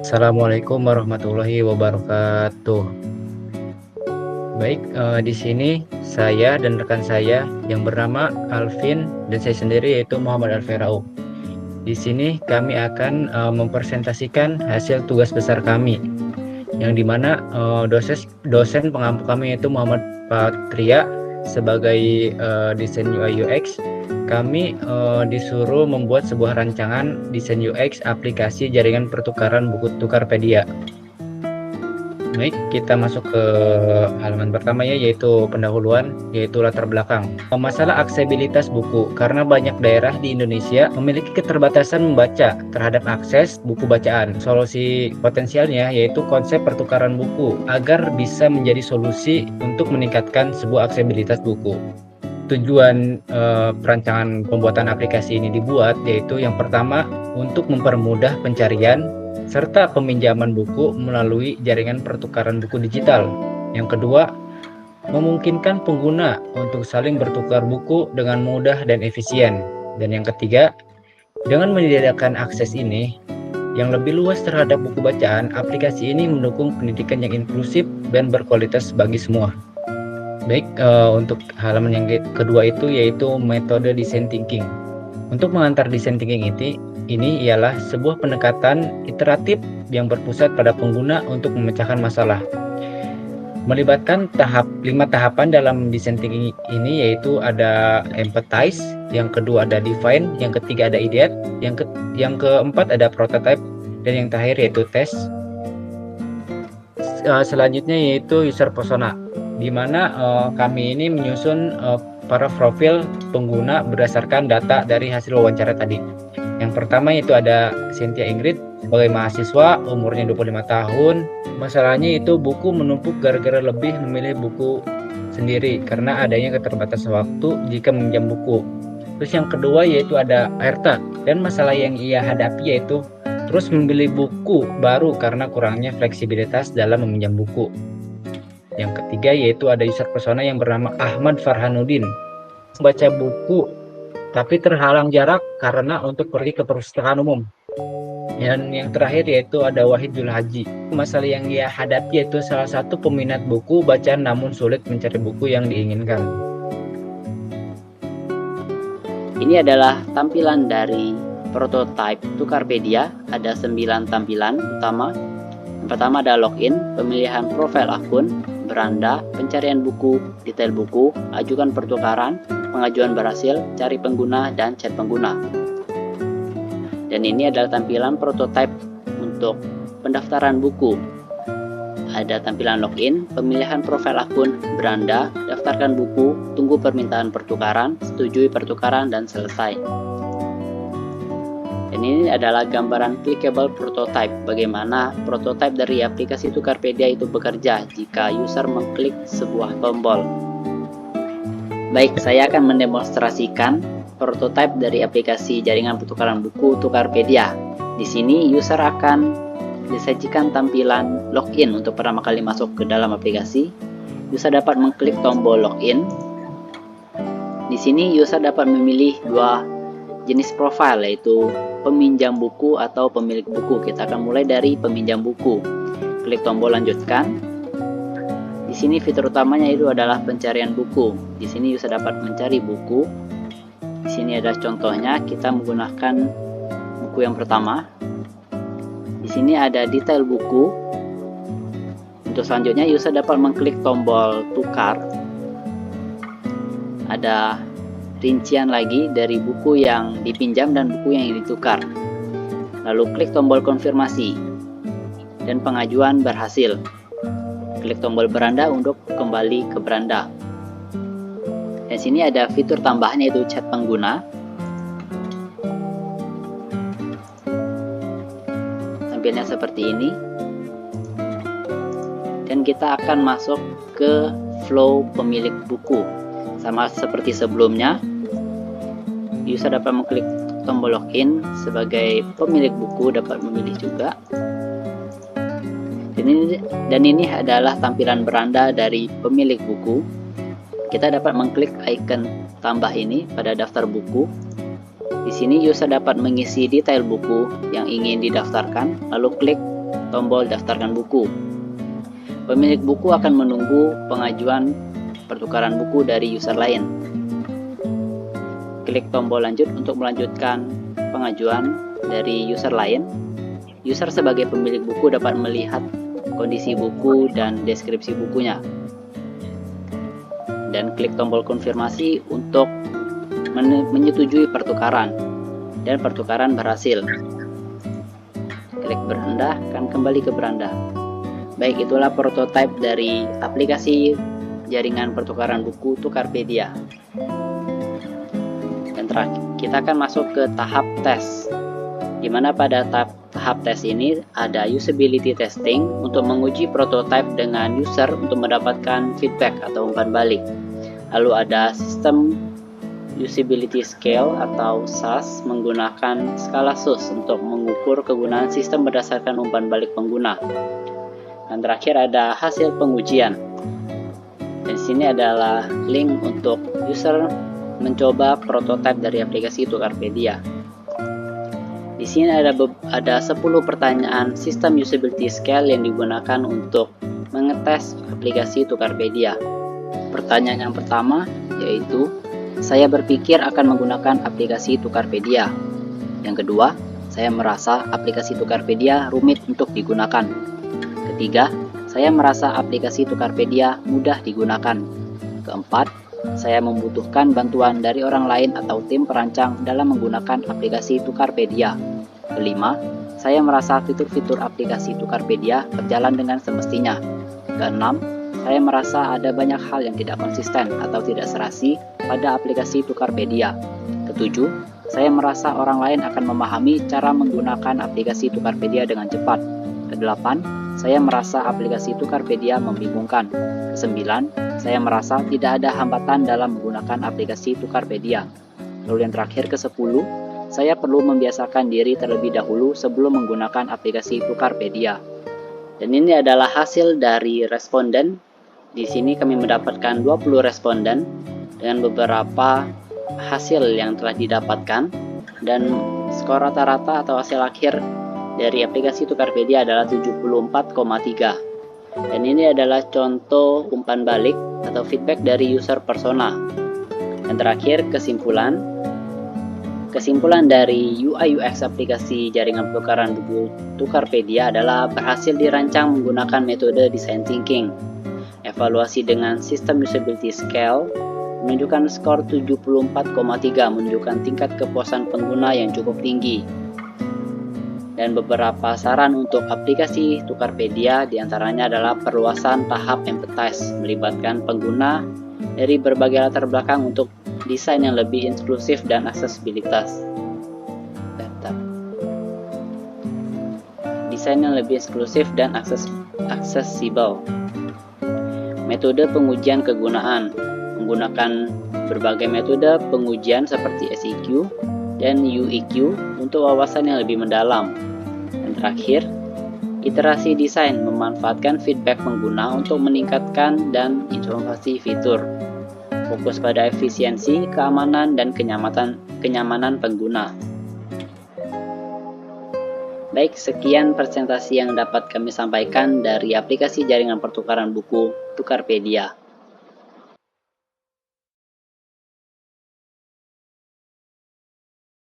Assalamualaikum warahmatullahi wabarakatuh. Baik, di sini saya dan rekan saya yang bernama Alvin dan saya sendiri yaitu Muhammad Alverau. Di sini kami akan mempresentasikan hasil tugas besar kami, yang dimana dosen pengampu kami yaitu Muhammad Patria sebagai desain UI UX. Kami disuruh membuat sebuah rancangan desain UX aplikasi jaringan pertukaran buku Tokopedia. Baik, kita masuk ke halaman pertama ya, yaitu pendahuluan, yaitu latar belakang. Masalah aksesibilitas buku, karena banyak daerah di Indonesia memiliki keterbatasan membaca terhadap akses buku bacaan. Solusi potensialnya yaitu konsep pertukaran buku, agar bisa menjadi solusi untuk meningkatkan sebuah aksesibilitas buku. Tujuan perancangan pembuatan aplikasi ini dibuat yaitu yang pertama untuk mempermudah pencarian serta peminjaman buku melalui jaringan pertukaran buku digital. Yang kedua, memungkinkan pengguna untuk saling bertukar buku dengan mudah dan efisien. Dan yang ketiga, dengan menyediakan akses ini yang lebih luas terhadap buku bacaan, aplikasi ini mendukung pendidikan yang inklusif dan berkualitas bagi semua. Baik, untuk halaman yang kedua itu yaitu metode design thinking. Untuk mengantar design thinking ini ialah sebuah pendekatan iteratif yang berpusat pada pengguna untuk memecahkan masalah. Melibatkan 5 tahapan dalam design thinking ini, yaitu ada empathize, yang kedua ada define, yang ketiga ada ideate, yang keempat ada prototype, dan yang terakhir yaitu test. Selanjutnya yaitu user persona, di mana kami ini menyusun para profil pengguna berdasarkan data dari hasil wawancara tadi. Yang pertama itu ada Cynthia Ingrid sebagai mahasiswa, umurnya 25 tahun. Masalahnya itu buku menumpuk gara-gara lebih memilih buku sendiri karena adanya keterbatasan waktu jika meminjam buku. Terus yang kedua yaitu ada Airta, dan masalah yang ia hadapi yaitu terus membeli buku baru karena kurangnya fleksibilitas dalam meminjam buku. Yang ketiga yaitu ada user persona yang bernama Ahmad Farhanuddin, membaca buku tapi terhalang jarak karena untuk pergi ke perpustakaan umum. Dan yang terakhir yaitu ada Wahid Julhaji. Masalah yang ia hadapi yaitu salah satu peminat buku bacaan namun sulit mencari buku yang diinginkan. Ini adalah tampilan dari prototipe Tokopedia. Ada 9 tampilan utama. Yang pertama ada login, pemilihan profil akun, beranda, pencarian buku, detail buku, ajukan pertukaran, pengajuan berhasil, cari pengguna, dan chat pengguna. Dan ini adalah tampilan prototipe untuk pendaftaran buku. Ada tampilan login, pemilihan profil akun, beranda, daftarkan buku, tunggu permintaan pertukaran, setujui pertukaran, dan selesai. Dan ini adalah gambaran clickable prototype, bagaimana prototipe dari aplikasi Tokopedia itu bekerja jika user mengklik sebuah tombol. Baik, saya akan mendemonstrasikan prototipe dari aplikasi jaringan pertukaran buku Tokopedia. Di sini user akan disajikan tampilan login untuk pertama kali masuk ke dalam aplikasi. User dapat mengklik tombol login. Di sini user dapat memilih dua jenis profil, yaitu peminjam buku atau pemilik buku. Kita akan mulai dari peminjam buku. Klik tombol lanjutkan. Di sini fitur utamanya itu adalah pencarian buku. Di sini user dapat mencari buku. Di sini ada contohnya, kita menggunakan buku yang pertama. Di sini ada detail buku. Untuk selanjutnya user dapat mengklik tombol tukar. Ada rincian lagi dari buku yang dipinjam dan buku yang ditukar. Lalu klik tombol konfirmasi dan pengajuan berhasil. Klik tombol beranda untuk kembali ke beranda. Dan sini ada fitur tambahan yaitu chat pengguna. Tampilnya seperti ini. Dan kita akan masuk ke flow pemilik buku. Sama seperti sebelumnya, user dapat mengklik tombol login sebagai pemilik buku, dapat memilih juga. Dan ini adalah tampilan beranda dari pemilik buku. Kita dapat mengklik icon tambah ini pada daftar buku. Di Di sini user dapat mengisi detail buku yang ingin didaftarkan, lalu klik tombol daftarkan buku. Pemilik buku akan menunggu pengajuan pertukaran buku dari user lain. Klik tombol lanjut untuk melanjutkan pengajuan dari user lain. User sebagai pemilik buku dapat melihat kondisi buku dan deskripsi bukunya. Dan klik tombol konfirmasi untuk menyetujui pertukaran. Dan pertukaran berhasil. Klik beranda, akan kembali ke beranda. Baik, itulah prototipe dari aplikasi jaringan pertukaran buku Tokopedia. Dan terakhir, kita akan masuk ke tahap tes. Di mana pada tahap tes ini ada usability testing untuk menguji prototipe dengan user untuk mendapatkan feedback atau umpan balik. Lalu ada sistem usability scale atau SAS menggunakan skala SUS untuk mengukur kegunaan sistem berdasarkan umpan balik pengguna. Dan terakhir ada hasil pengujian. Dan sini adalah link untuk user mencoba prototipe dari aplikasi Tokopedia. Di sini ada 10 pertanyaan sistem usability scale yang digunakan untuk mengetes aplikasi Tokopedia. Pertanyaan yang pertama yaitu, saya berpikir akan menggunakan aplikasi Tokopedia. Yang kedua, saya merasa aplikasi Tokopedia rumit untuk digunakan. Ketiga, saya merasa aplikasi Tokopedia mudah digunakan. Keempat, saya membutuhkan bantuan dari orang lain atau tim perancang dalam menggunakan aplikasi Tokopedia. Kelima, saya merasa fitur-fitur aplikasi Tokopedia berjalan dengan semestinya. Keenam, saya merasa ada banyak hal yang tidak konsisten atau tidak serasi pada aplikasi Tokopedia. Ketujuh, saya merasa orang lain akan memahami cara menggunakan aplikasi Tokopedia dengan cepat. Kedelapan, saya merasa aplikasi Tokopedia membingungkan. Kesembilan, saya merasa tidak ada hambatan dalam menggunakan aplikasi Tokopedia. Lalu yang terakhir ke-10, saya perlu membiasakan diri terlebih dahulu sebelum menggunakan aplikasi Tokopedia. Dan ini adalah hasil dari responden. Di sini kami mendapatkan 20 responden dengan beberapa hasil yang telah didapatkan, dan skor rata-rata atau hasil akhir dari aplikasi Tokopedia adalah 74,3. Dan ini adalah contoh umpan balik atau feedback dari user persona. Dan terakhir, kesimpulan dari UI UX aplikasi jaringan pertukaran buku Tokopedia adalah berhasil dirancang menggunakan metode design thinking. Evaluasi dengan sistem usability scale menunjukkan skor 74,3, menunjukkan tingkat kepuasan pengguna yang cukup tinggi. Dan beberapa saran untuk aplikasi Tokopedia diantaranya adalah perluasan tahap empathize, melibatkan pengguna dari berbagai latar belakang untuk desain yang lebih inklusif dan aksesibilitas. Desain yang lebih inklusif dan aksesibel. Metode pengujian kegunaan, menggunakan berbagai metode pengujian seperti SEQ dan UEQ untuk wawasan yang lebih mendalam. Dan terakhir, iterasi desain, memanfaatkan feedback pengguna untuk meningkatkan dan inovasi fitur. Fokus pada efisiensi, keamanan, dan kenyamanan pengguna. Baik, sekian presentasi yang dapat kami sampaikan dari aplikasi jaringan pertukaran buku Tokopedia.